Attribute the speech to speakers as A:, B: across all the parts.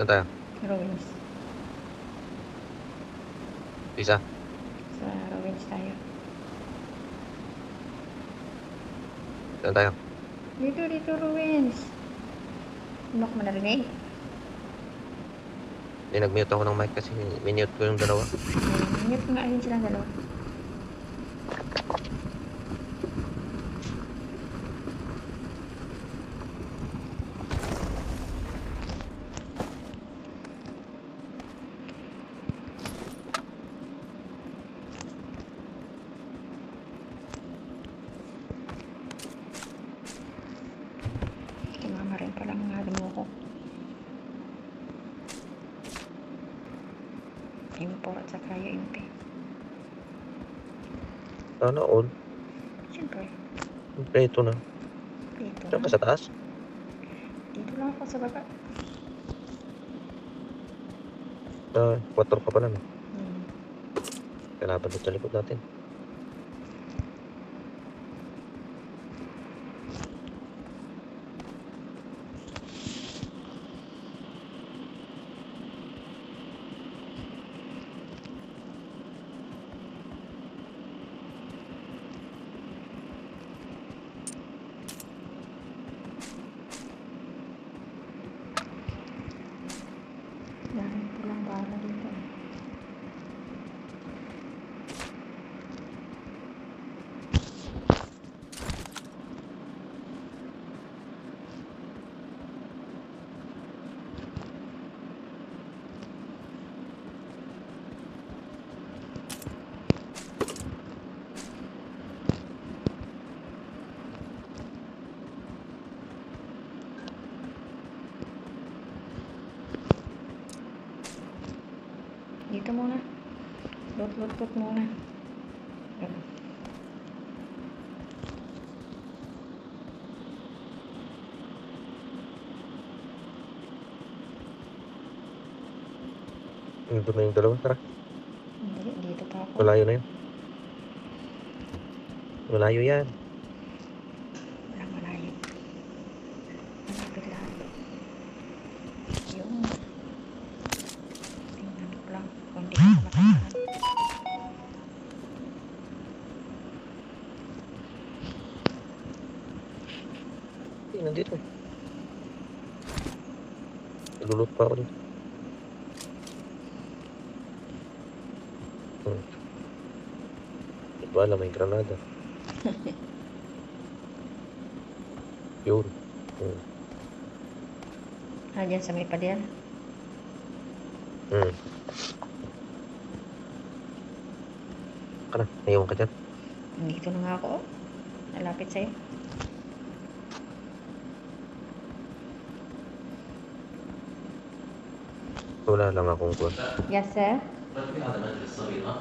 A: Saan tayo?
B: Ruins.
A: Isa.
B: Sa ruins tayo.
A: Saan tayo?
B: Dito, ruins. Hindi mo narinig?
A: Hindi, nag-mute ako ng mic kasi minute ko yung dalawa.
B: Mute nga yun silang dalawa. Tumama rin pala mga damo ko. Import at saka UMP.
A: Sana all.
B: Siyempre,
A: Okay, ito na.
B: dito
A: Saan ka
B: na.
A: sa taas?
B: Dito lang ako sa baba.
A: 4 ka pala, no?
B: Hmm.
A: Kalaban doon sa likod natin.
B: Dahil pulang bala dito. Dito muna. Lot muna. Ganun.
A: Doon na yung dalawa. Tara,
B: Hindi, dito pa ako.
A: malayo na yun. Malayo yan.
B: Walang malayo. Malapit lahat. Yung tingnan ko lang kung di ka matakaan.
A: Nandito eh. Nalulot pa ako dito. Di ba alam, may granada. Yun.
B: Dyan sa may pader.
A: Kana, naiwan ka dyan.
B: Dito na nga ako. Nalapit sa'yo.
A: Wala lang akong kuwan.
B: Yes, sir.
C: ركبي هذا مجلس صغير ها؟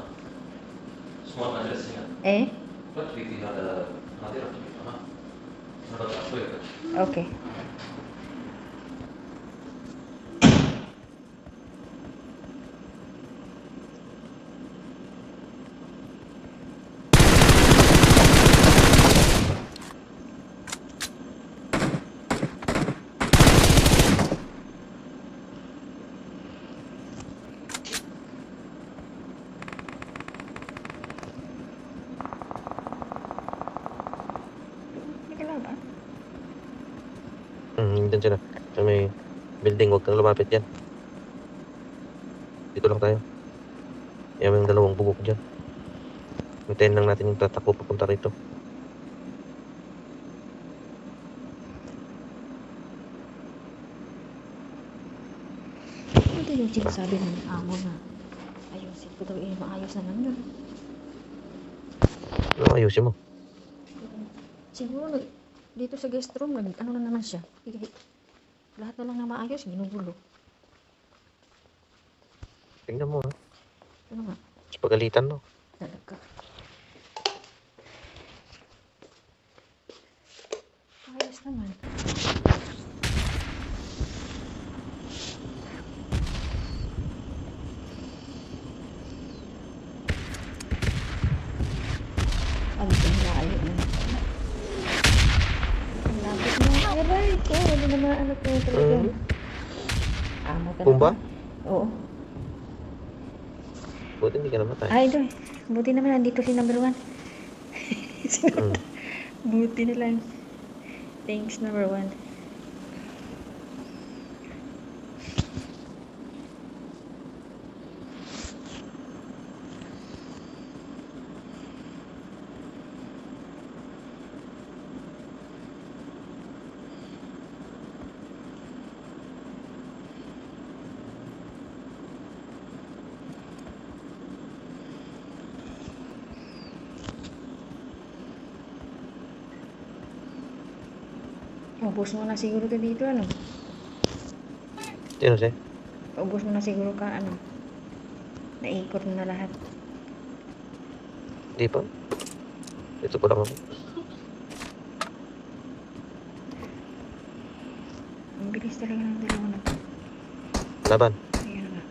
C: سمول مجلس هنا
B: Eh?
C: ركبي في هذا هذه ركبي ها؟ نرجع شوي بس.
B: Okay. May kalaban.
A: Dyan sila. Sa may building, huwag kang lumapit yan. Dito lang tayo. Yan yung dalawang bubok dyan. Hintayin lang natin yung tatakbo papunta rito.
B: Ito yung sinasabi ng amo na ayusin ko daw maayos naman yun.
A: Ano ayusin mo?
B: Siguro dito sa guest room, ano na naman siya. Lahat na lang na maayos, ginugulo.
A: Tingnan mo ha.
B: Ano nga?
A: Sa pagalitan mo.
B: Talaga. Ayos naman. Ang layo na. Ang lapit na. Aray ko, ano naman ano ko talaga. Amo ka
A: Pumba?
B: na. Oo.
A: Buti hindi ka namatay.
B: Ay, doy. Buti naman nandito si number 1.
A: Mm.
B: Buti na lang. Thanks, number 1. Ubus mo na siguro to dito, ano?
A: Sino siya?
B: Ubus mo na siguro ka, ano? Naikot mo na lahat.
A: Hindi pa. Ito pa lang ako.
B: Ang bilis talaga ng dalawa na to.
A: Laban.
B: Ayan nga.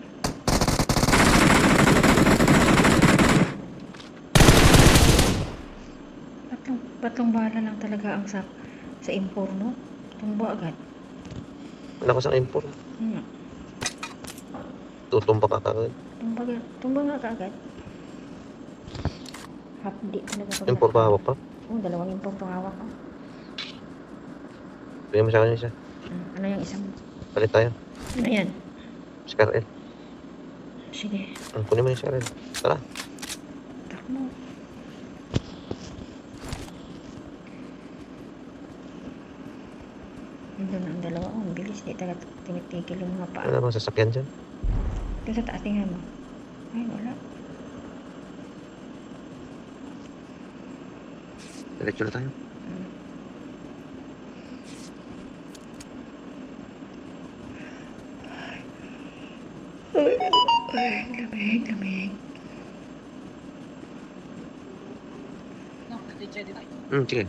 B: Batlong bala lang talaga ang sa impor, no? Tumbo agad.
A: Wala ko sa import.
B: Hmm.
A: Tutumba ka kagad.
B: Tumbo nga kaagad. Hapdi talaga pag
A: Import pa hawak pa.
B: dalawang impor tong hawak ko.
A: Bigyan mo sa akin isa.
B: Ano yung isang?
A: Palit tayo.
B: Ano yan?
A: Scar L.
B: Sige.
A: Kunin mo yung Scar L. Tara.
B: Takbo. Nandun ang dalawa. Oh, ang bilis. Di talaga tinitigil yung mga paa.
A: Wala bang sasakyan dyan?
B: Ito sa taas tingnan mo. Ay, wala.
A: Diretso na tayo.
B: Ay, lamig.
A: Sige.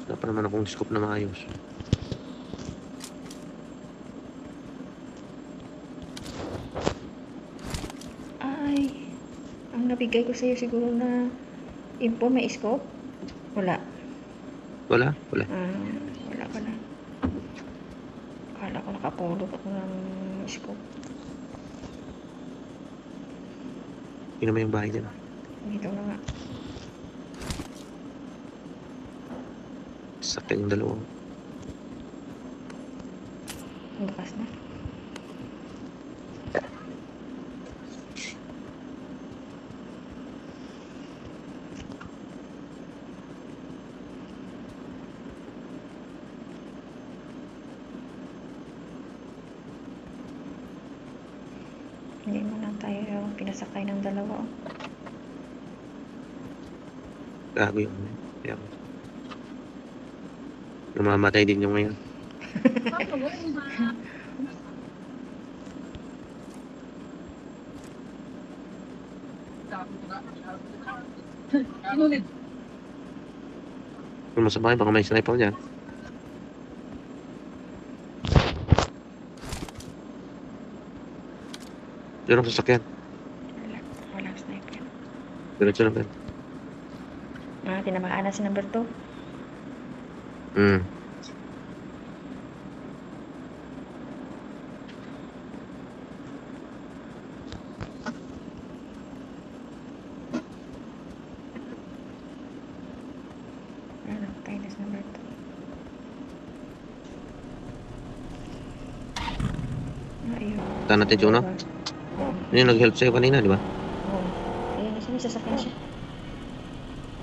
A: Wala pa naman akong scope na maayos.
B: Ay, ang nabigay ko sa'yo siguro na info, may scope? Wala.
A: Wala? Wala.
B: Wala pala. Akala ko nakapulot ako ng scope.
A: Tingnan mo yung bahay dyan.
B: Dito na nga.
A: Sakyan yung dalawa.
B: Ang bakas na. Hindi mo lang tayo pinasakay ng dalawa. Oh.
A: Gago yung ano. Kaya ako. Namamatay din yung ngayon. Kung masama kayo, baka may sniper dyan. Diyan ang sasakyan.
B: Walang sniper.
A: Diretso na ba?
B: Tinamaan na si number 2. Ano, tayo na si number 2. Ayun.
A: Saan natin siya, no? Ano yung nag-help sa'yo kanina, di ba?
B: Oo. Ayun, isa may sasakyan siya.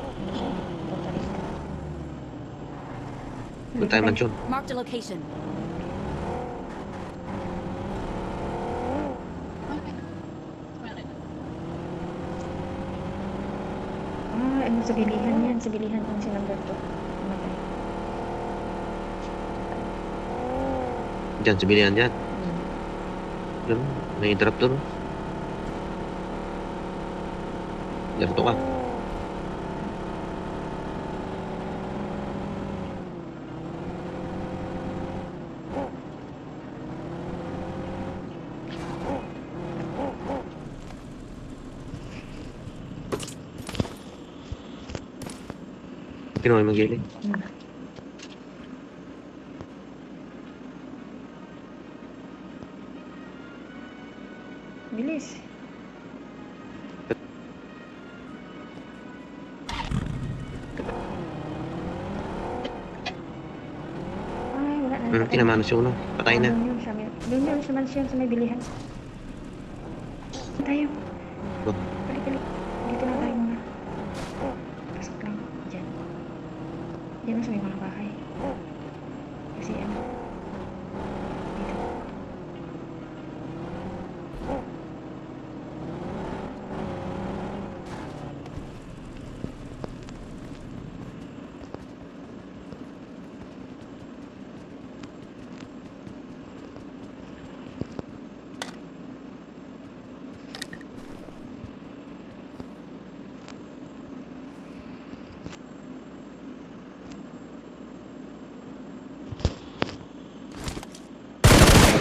B: Ano siya? Totalista.
A: Doon tayo mansyon.
D: Marked a location.
B: Ano sa bilihan yan? Sa bilihan kung si number 2. Matay.
A: Diyan, sibilihan dyan. Diyan, may interruptor. Ganito ka. Kinuha yung magiging.
B: bilis. Ay, wala na. patay na.
A: Tinamaan si uno. Patay na.
B: Doon yun sa may, doon yun sa mansyon, sa may bilihan. Tayo.
A: Oh.
B: Balik. Dito na tayo muna. Pasok lang. Diyan. Diyan na sa may mga bahay. Kasi ano. Dito.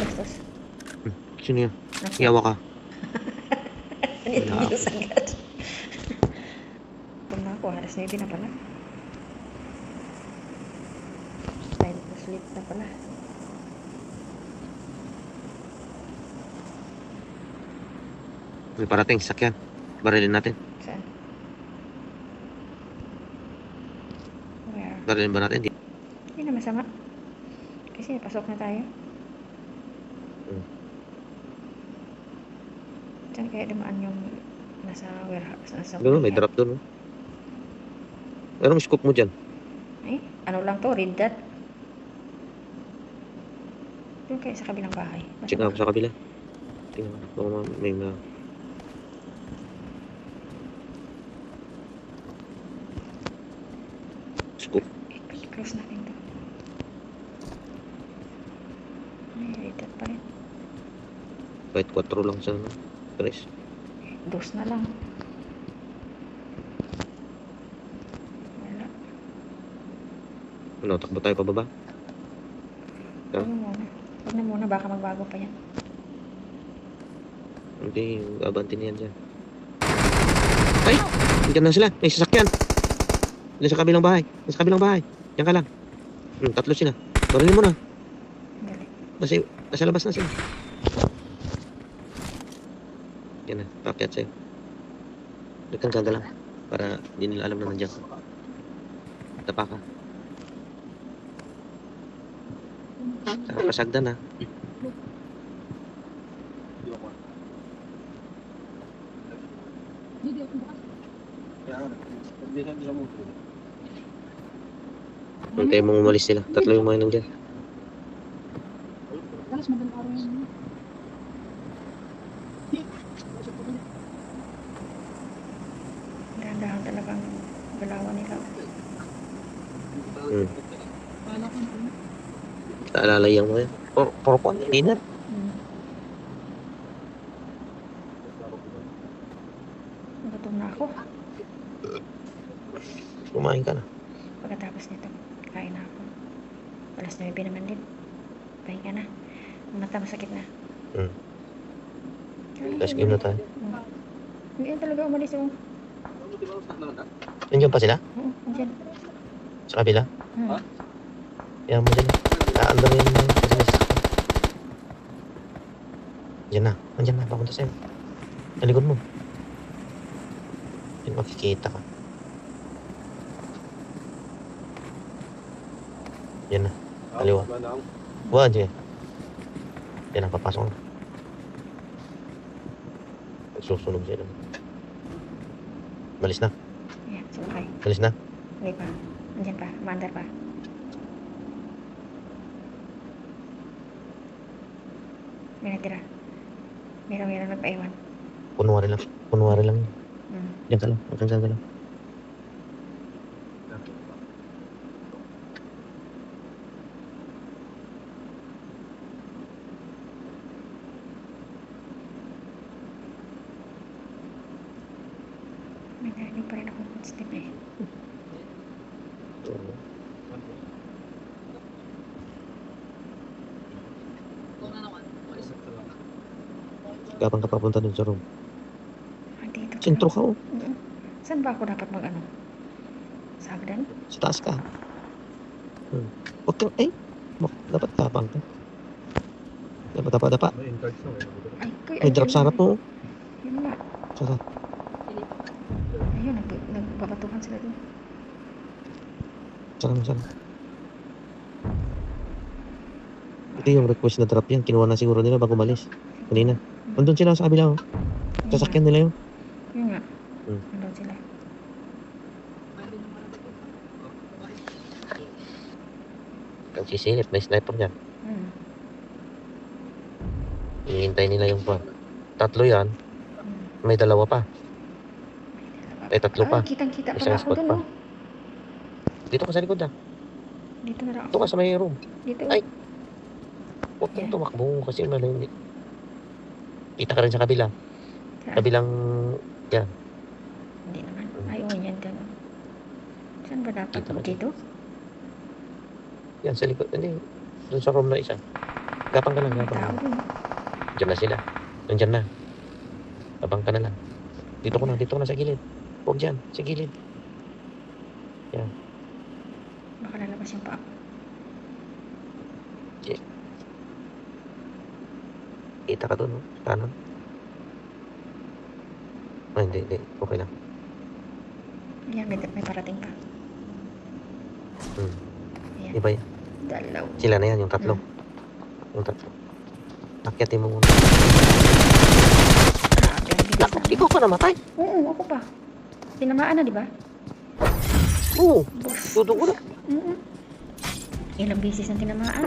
B: Bastos.
A: Sino yan?
B: Nasa.
A: Yawa ka.
B: Nililis agad. Pag na ako, alas 9 na pala. Time to sleep na pala.
A: May parating, sakyan. Barilin natin.
B: Saan? Where?
A: Barilin ba natin?
B: Hindi na masama. Kasi pasok na tayo. Saan kaya dumaan yung nasa warehouse? Nasa
A: Doon, may drop doon. Anong scoop mo dyan?
B: Ay, ano lang to? Read that. Doon kaya sa kabilang bahay.
A: Check ako sa kabila. Tingnan mo. May mga... Scoop.
B: Close natin to. Ay, read that pa rin.
A: Kahit 4 lang sa press.
B: Dos na lang. Wala.
A: Ano, takbo tayo pababa?
B: Huwag na muna. Huwag na muna, baka magbago pa yan.
A: Hindi, abanti niyan dyan. Ay! Diyan na sila. May sasakyan. Diyan sa kabilang bahay. Sa kabilang bahay. Diyan ka lang. 3 sila. Barilin mo na.
B: Dali.
A: Kasi nasa labas na sila. Yan na, pakyat sa'yo. Huwag kang gagalang. Para hindi nila alam na nandiyan ka. Tapa ka. Pasagdan na. Hintay mong umalis sila. 3 yung mga nandiyan.
B: Dahan-dahan talagang galawan nila.
A: Naalalayan mo yan. Puro po, hindi na.
B: Gutom na ako.
A: Kumain ka na.
B: Pagkatapos nito, kain na ako. Alas 9 naman din. Pahinga na. Mata masakit na.
A: Last game na tayo.
B: Hindi talaga umalis yung...
A: Nandiyan pa sila?
B: Oo, andyan.
A: Sa kabila? Yan mo dyan. Andar yun mo. Kasi may sasakyan. Diyan na. Andyan na. Papunta sa'yo. Nalikod mo. Yan makikita ka. Yan na. Kaliwa. Buwan dyan. Yan na. Papasok na. Susunog sila. Malis na.
B: Ayan, sumakay.
A: Malis na.
B: Hindi pa. Andyan pa. Maandar pa. May natira. Meron nagpaiwan.
A: Kunwari lang. Kunwari lang.
B: Hmm.
A: Diyan ka lang. Huwag kang gagalaw.
B: May narinig pa rin akong footstep eh.
A: Kapang ka papunta dun sa room.
B: Dito.
A: Sentro ka oh.
B: Saan ba ako dapat mag-ano? Sa hagdan?
A: Sa taas ka. Huwag kang, dapat kapang ka. Dapa.
B: Ay, kuya.
A: May drop sa harap mo.
B: Yun nga.
A: Saka.
B: Ayun, nagbabatuhan sila dun.
A: Saka. Ito yung request na drop yan. Kinuha na siguro nila bago umalis. Kanina. Nandun sila sa kabila, oh. Sasakyan nila yun.
B: Yun nga.
A: Hmm.
B: Nandun sila.
A: Ang sisilip, may sniper niya.
B: Hmm.
A: Hinihintay nila yung pa. Tatlo yan.
B: Hmm.
A: May dalawa pa. Ay, tatlo pa.
B: Ay, kitang-kita pala
A: Isang
B: ako
A: spot
B: dun,
A: pa.
B: oh.
A: Dito ka sa likod, ah.
B: Dito na lang
A: Dito
B: ako.
A: ka sa may room.
B: Dito.
A: Ay. Huwag kang tumakbo kasi malay. Kita ka rin sa kabila.
B: Saan?
A: Kabilang, yan.
B: Hindi naman. Ay, oo, yan. Ganun. Saan ba dapat?
A: Dito ka
B: Dito?
A: Yan, sa likod. Hindi. Doon sa room na isa. Gapang ka lang,
B: May
A: gapang
B: tao
A: ka lang.
B: dun.
A: Diyan na sila. Nandyan na. Abang ka na lang. Dito ko na sa gilid. Huwag dyan, sa gilid.
B: Baka lalabas yung paa.
A: Kita ka doon, no? Kanan. Ay, hindi. Okay lang.
B: Yan, may parating pa.
A: Hmm.
B: Ayan.
A: Iba yan.
B: Dalaw.
A: Sila na yan, yung tatlo.
B: Hmm.
A: Yung tatlo. Akyatin mo muna.
B: Grabe, ang bilis
A: Naku,
B: namin.
A: ikaw pa namatay.
B: Oo, ako pa. Tinamaan na, di ba?
A: Oo,
B: Boss.
A: dudugo na.
B: Ilang beses ang tinamaan.